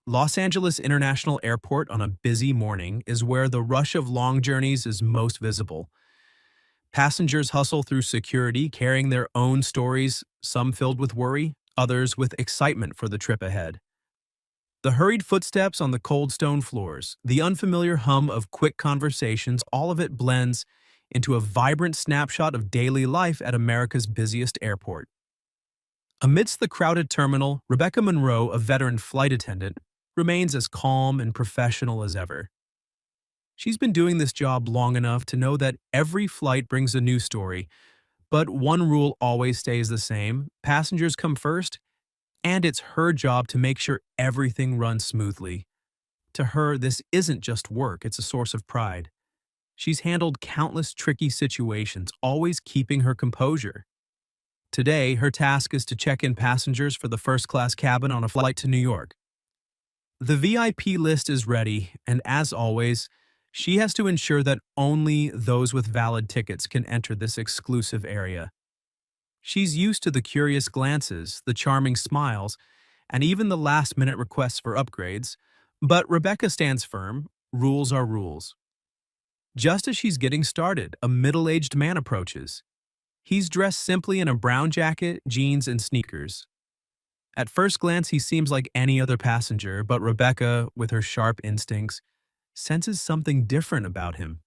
Los Angeles International Airport on a busy morning is where the rush of long journeys is most visible. Passengers hustle through security, carrying their own stories, some filled with worry, others with excitement for the trip ahead. The hurried footsteps on the cold stone floors, the unfamiliar hum of quick conversations, all of it blends into a vibrant snapshot of daily life at America's busiest airport. Amidst the crowded terminal, Rebecca Monroe, a veteran flight attendant, remains as calm and professional as ever. She's been doing this job long enough to know that every flight brings a new story, but one rule always stays the same: passengers come first, and it's her job to make sure everything runs smoothly. To her, this isn't just work, it's a source of pride. She's handled countless tricky situations, always keeping her composure. Today, her task is to check in passengers for the first-class cabin on a flight to New York. The VIP list is ready, and as always, she has to ensure that only those with valid tickets can enter this exclusive area. She's used to the curious glances, the charming smiles, and even the last-minute requests for upgrades, but Rebecca stands firm: rules are rules. Just as she's getting started, a middle-aged man approaches. He's dressed simply in a brown jacket, jeans, and sneakers. At first glance, he seems like any other passenger, but Rebecca, with her sharp instincts, senses something different about him.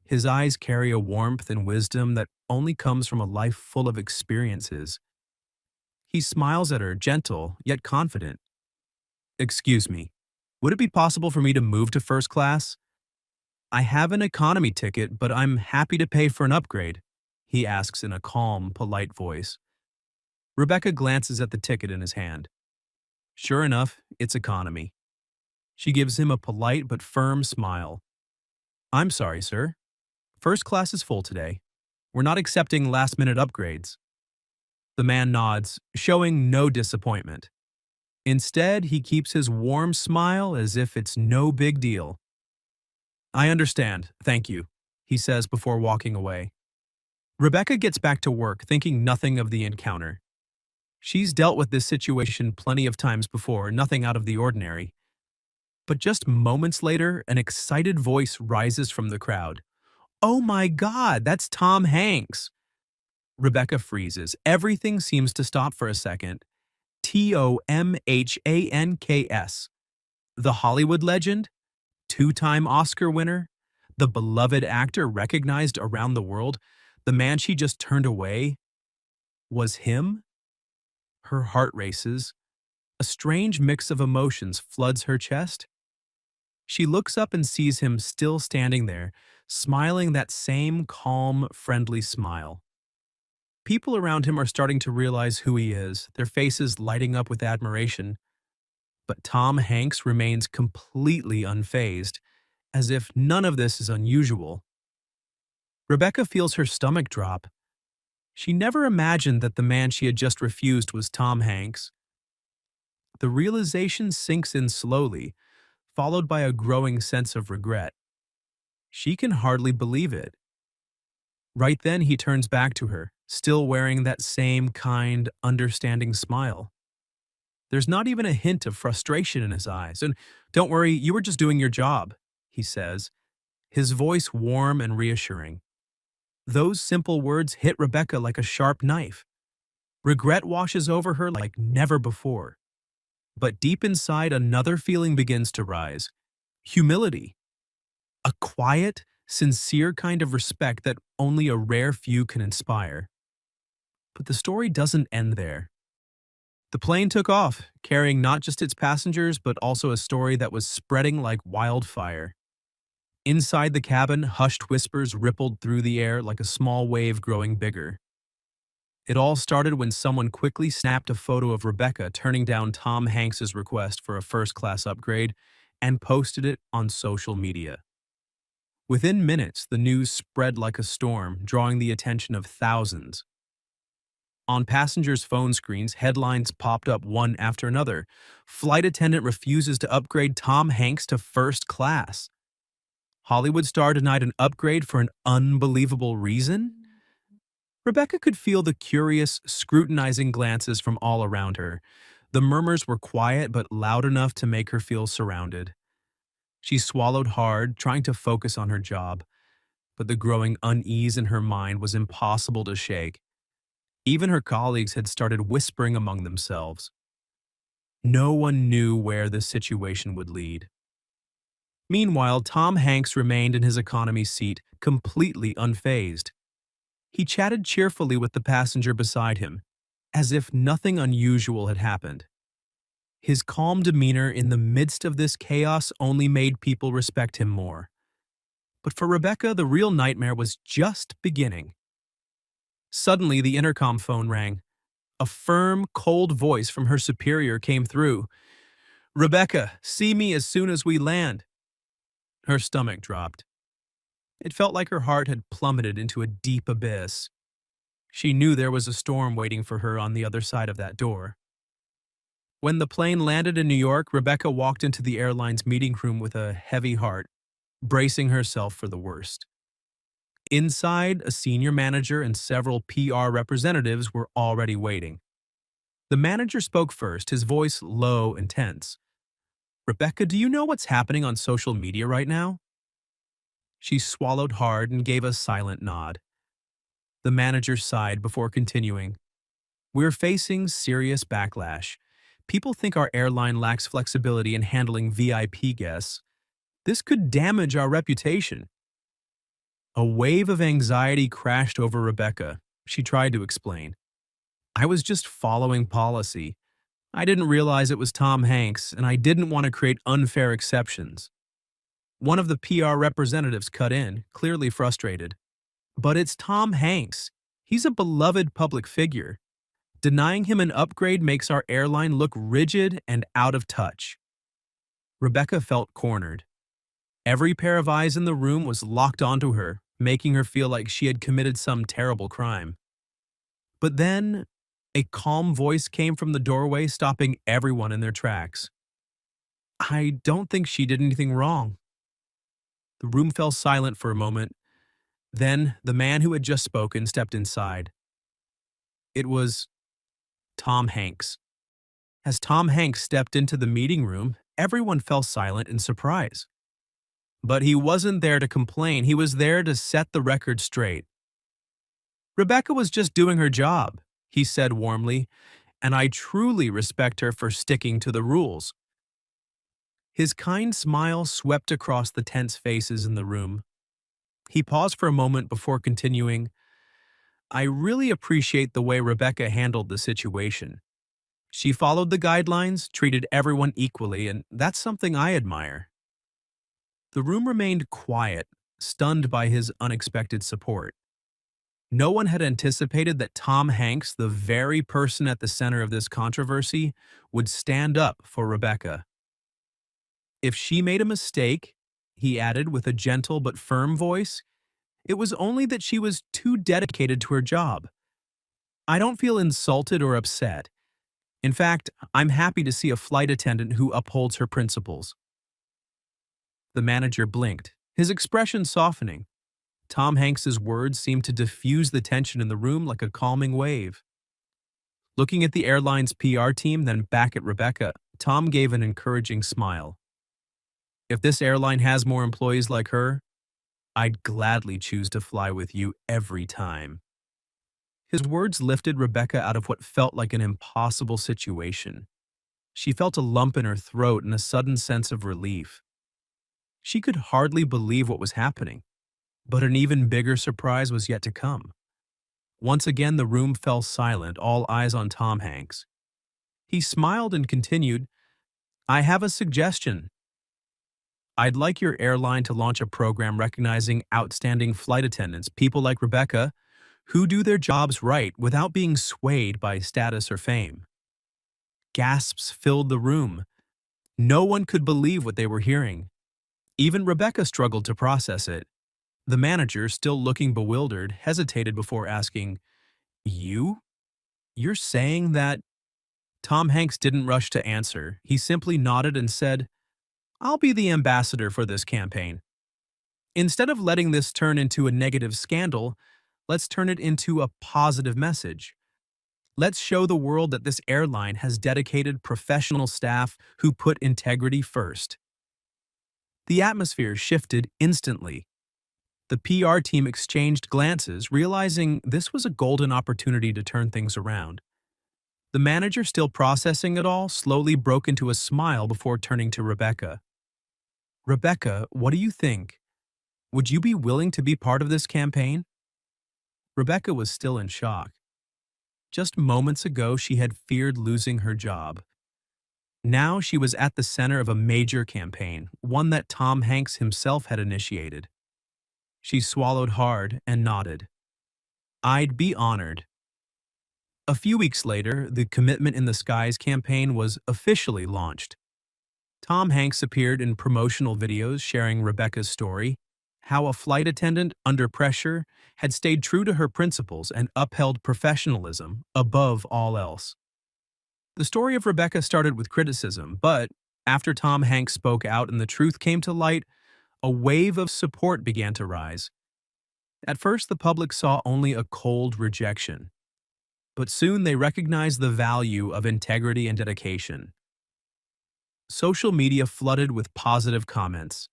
His eyes carry a warmth and wisdom that only comes from a life full of experiences. He smiles at her, gentle yet confident. "Excuse me, would it be possible for me to move to first class? I have an economy ticket, but I'm happy to pay for an upgrade," he asks in a calm, polite voice. Rebecca glances at the ticket in his hand. Sure enough, it's economy. She gives him a polite but firm smile. "I'm sorry, sir. First class is full today. We're not accepting last-minute upgrades." The man nods, showing no disappointment. Instead, he keeps his warm smile as if it's no big deal. "I understand, thank you," he says before walking away. Rebecca gets back to work, thinking nothing of the encounter. She's dealt with this situation plenty of times before, nothing out of the ordinary. But just moments later, an excited voice rises from the crowd. "Oh my God, that's Tom Hanks!" Rebecca freezes. Everything seems to stop for a second. Tomhanks. The Hollywood legend? Two-time Oscar winner? The beloved actor recognized around the world? The man she just turned away? Was him? Her heart races. A strange mix of emotions floods her chest. She looks up and sees him still standing there, smiling that same calm, friendly smile. People around him are starting to realize who he is, their faces lighting up with admiration. But Tom Hanks remains completely unfazed, as if none of this is unusual. Rebecca feels her stomach drop. She never imagined that the man she had just refused was Tom Hanks. The realization sinks in slowly, followed by a growing sense of regret. She can hardly believe it. Right then, he turns back to her, still wearing that same kind, understanding smile. There's not even a hint of frustration in his eyes. "And don't worry, you were just doing your job," he says, his voice warm and reassuring. Those simple words hit Rebecca like a sharp knife. Regret washes over her like never before. But deep inside, another feeling begins to rise: humility. A quiet, sincere kind of respect that only a rare few can inspire. But the story doesn't end there. The plane took off, carrying not just its passengers, but also a story that was spreading like wildfire. Inside the cabin, hushed whispers rippled through the air like a small wave growing bigger. It all started when someone quickly snapped a photo of Rebecca turning down Tom Hanks's request for a first-class upgrade and posted it on social media. Within minutes, the news spread like a storm, drawing the attention of thousands. On passengers' phone screens, headlines popped up one after another. "Flight attendant refuses to upgrade Tom Hanks to first class." "Hollywood star denied an upgrade for an unbelievable reason?" Rebecca could feel the curious, scrutinizing glances from all around her, The murmurs were quiet but loud enough to make her feel surrounded. She swallowed hard, trying to focus on her job, but the growing unease in her mind was impossible to shake. Even her colleagues had started whispering among themselves. No one knew where this situation would lead. Meanwhile, Tom Hanks remained in his economy seat, completely unfazed. He chatted cheerfully with the passenger beside him, as if nothing unusual had happened. His calm demeanor in the midst of this chaos only made people respect him more. But for Rebecca, the real nightmare was just beginning. Suddenly, the intercom phone rang. A firm, cold voice from her superior came through. "Rebecca, see me as soon as we land." Her stomach dropped. It felt like her heart had plummeted into a deep abyss. She knew there was a storm waiting for her on the other side of that door. When the plane landed in New York, Rebecca walked into the airline's meeting room with a heavy heart, bracing herself for the worst. Inside, a senior manager and several PR representatives were already waiting. The manager spoke first, his voice low and tense. "Rebecca, do you know what's happening on social media right now?" She swallowed hard and gave a silent nod. The manager sighed before continuing. "We're facing serious backlash. People think our airline lacks flexibility in handling VIP guests. This could damage our reputation." A wave of anxiety crashed over Rebecca. She tried to explain. "I was just following policy. I didn't realize it was Tom Hanks, and I didn't want to create unfair exceptions." One of the PR representatives cut in, clearly frustrated. "But it's Tom Hanks. He's a beloved public figure. Denying him an upgrade makes our airline look rigid and out of touch." Rebecca felt cornered. Every pair of eyes in the room was locked onto her, making her feel like she had committed some terrible crime. But then, a calm voice came from the doorway, stopping everyone in their tracks. "I don't think she did anything wrong." The room fell silent for a moment. Then, the man who had just spoken stepped inside. It was Tom Hanks. As Tom Hanks stepped into the meeting room, everyone fell silent in surprise. But he wasn't there to complain, he was there to set the record straight. "Rebecca was just doing her job," he said warmly, "and I truly respect her for sticking to the rules." His kind smile swept across the tense faces in the room. He paused for a moment before continuing, "I really appreciate the way Rebecca handled the situation. She followed the guidelines, treated everyone equally, and that's something I admire." The room remained quiet, stunned by his unexpected support. No one had anticipated that Tom Hanks, the very person at the center of this controversy, would stand up for Rebecca. "If she made a mistake," he added with a gentle but firm voice, "it was only that she was too dedicated to her job. I don't feel insulted or upset. In fact, I'm happy to see a flight attendant who upholds her principles." The manager blinked, his expression softening. Tom Hanks's words seemed to diffuse the tension in the room like a calming wave. Looking at the airline's PR team, then back at Rebecca, Tom gave an encouraging smile. "If this airline has more employees like her, I'd gladly choose to fly with you every time." His words lifted Rebecca out of what felt like an impossible situation. She felt a lump in her throat and a sudden sense of relief. She could hardly believe what was happening, but an even bigger surprise was yet to come. Once again, the room fell silent, all eyes on Tom Hanks. He smiled and continued, "I have a suggestion. I'd like your airline to launch a program recognizing outstanding flight attendants, people like Rebecca, who do their jobs right without being swayed by status or fame." Gasps filled the room. No one could believe what they were hearing. Even Rebecca struggled to process it. The manager, still looking bewildered, hesitated before asking, "You? You're saying that?" Tom Hanks didn't rush to answer. He simply nodded and said, "I'll be the ambassador for this campaign. Instead of letting this turn into a negative scandal, let's turn it into a positive message. Let's show the world that this airline has dedicated professional staff who put integrity first. The atmosphere shifted instantly. The PR team exchanged glances, realizing this was a golden opportunity to turn things around. The manager, still processing it all, slowly broke into a smile before turning to Rebecca. Rebecca, what do you think? Would you be willing to be part of this campaign? Rebecca was still in shock. Just moments ago, she had feared losing her job. Now she was at the center of a major campaign, one that Tom Hanks himself had initiated. She swallowed hard and nodded. I'd be honored. A few weeks later, the Commitment in the Skies campaign was officially launched. Tom Hanks appeared in promotional videos sharing Rebecca's story, how a flight attendant, under pressure, had stayed true to her principles and upheld professionalism above all else. The story of Rebecca started with criticism, but after Tom Hanks spoke out and the truth came to light, a wave of support began to rise. At first, the public saw only a cold rejection, but soon they recognized the value of integrity and dedication. Social media flooded with positive comments.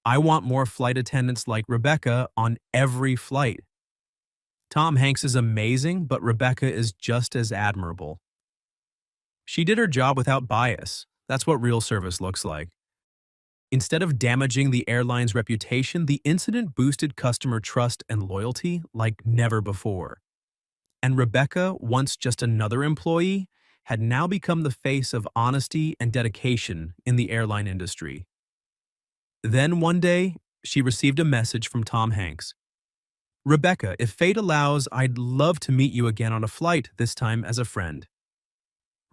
I want more flight attendants like Rebecca on every flight. Tom Hanks is amazing, but Rebecca is just as admirable. She did her job without bias. That's what real service looks like. Instead of damaging the airline's reputation, the incident boosted customer trust and loyalty like never before. And Rebecca, once just another employee, had now become the face of honesty and dedication in the airline industry. Then one day, she received a message from Tom Hanks. Rebecca, if fate allows, I'd love to meet you again on a flight, this time as a friend.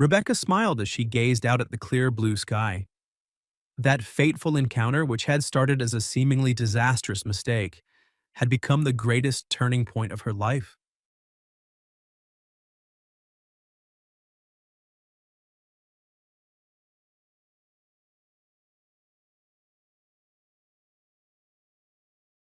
Rebecca smiled as she gazed out at the clear blue sky. That fateful encounter, which had started as a seemingly disastrous mistake, had become the greatest turning point of her life.